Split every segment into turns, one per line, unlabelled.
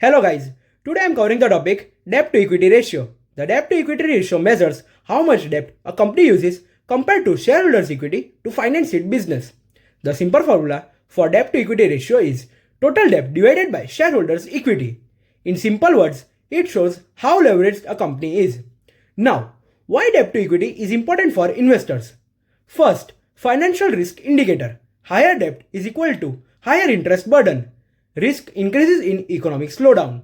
Hello guys, today I am covering the topic debt to equity ratio. The debt to equity ratio measures how much debt a company uses compared to shareholders' equity to finance its business. The simple formula for debt to equity ratio is total debt divided by shareholders' equity. In simple words, it shows how leveraged a company is. Now, why debt to equity is important for investors? First, financial risk indicator. Higher debt is equal to higher interest burden. Risk increases in economic slowdown.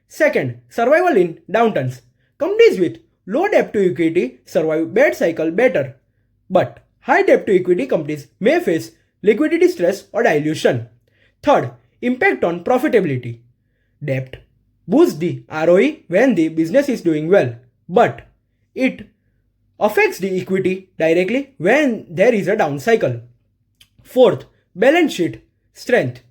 Second, survival in downturns. Companies with low debt to equity survive bad cycle better. But high debt to equity companies may face liquidity stress or dilution. Third, impact on profitability. Debt boosts the ROE when the business is doing well, but it affects the equity directly when there is a down cycle. Fourth, balance sheet strength.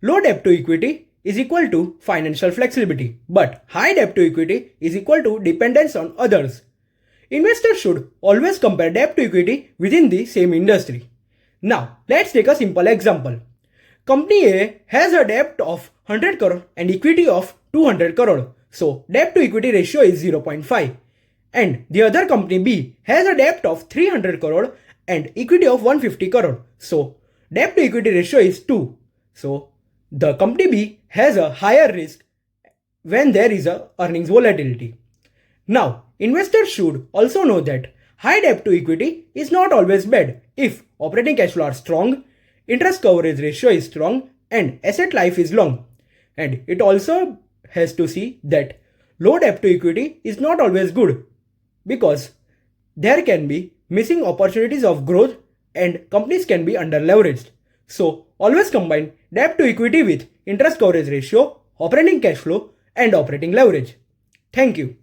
Low debt to equity is equal to financial flexibility, but high debt to equity is equal to dependence on others. Investors should always compare debt to equity within the same industry. Now, let's take a simple example. Company A has a debt of 100 crore and equity of 200 crore. So, debt to equity ratio is 0.5. And the other company B has a debt of 300 crore and equity of 150 crore. So, debt to equity ratio is 2. So, the company B has a higher risk when there is a earnings volatility. Now, investors should also know that high debt to equity is not always bad if operating cash flow are strong, interest coverage ratio is strong, and asset life is long. And it also has to see that low debt to equity is not always good because there can be missing opportunities of growth and companies can be under leveraged. So, always combine debt to equity with interest coverage ratio, operating cash flow, and operating leverage. Thank you.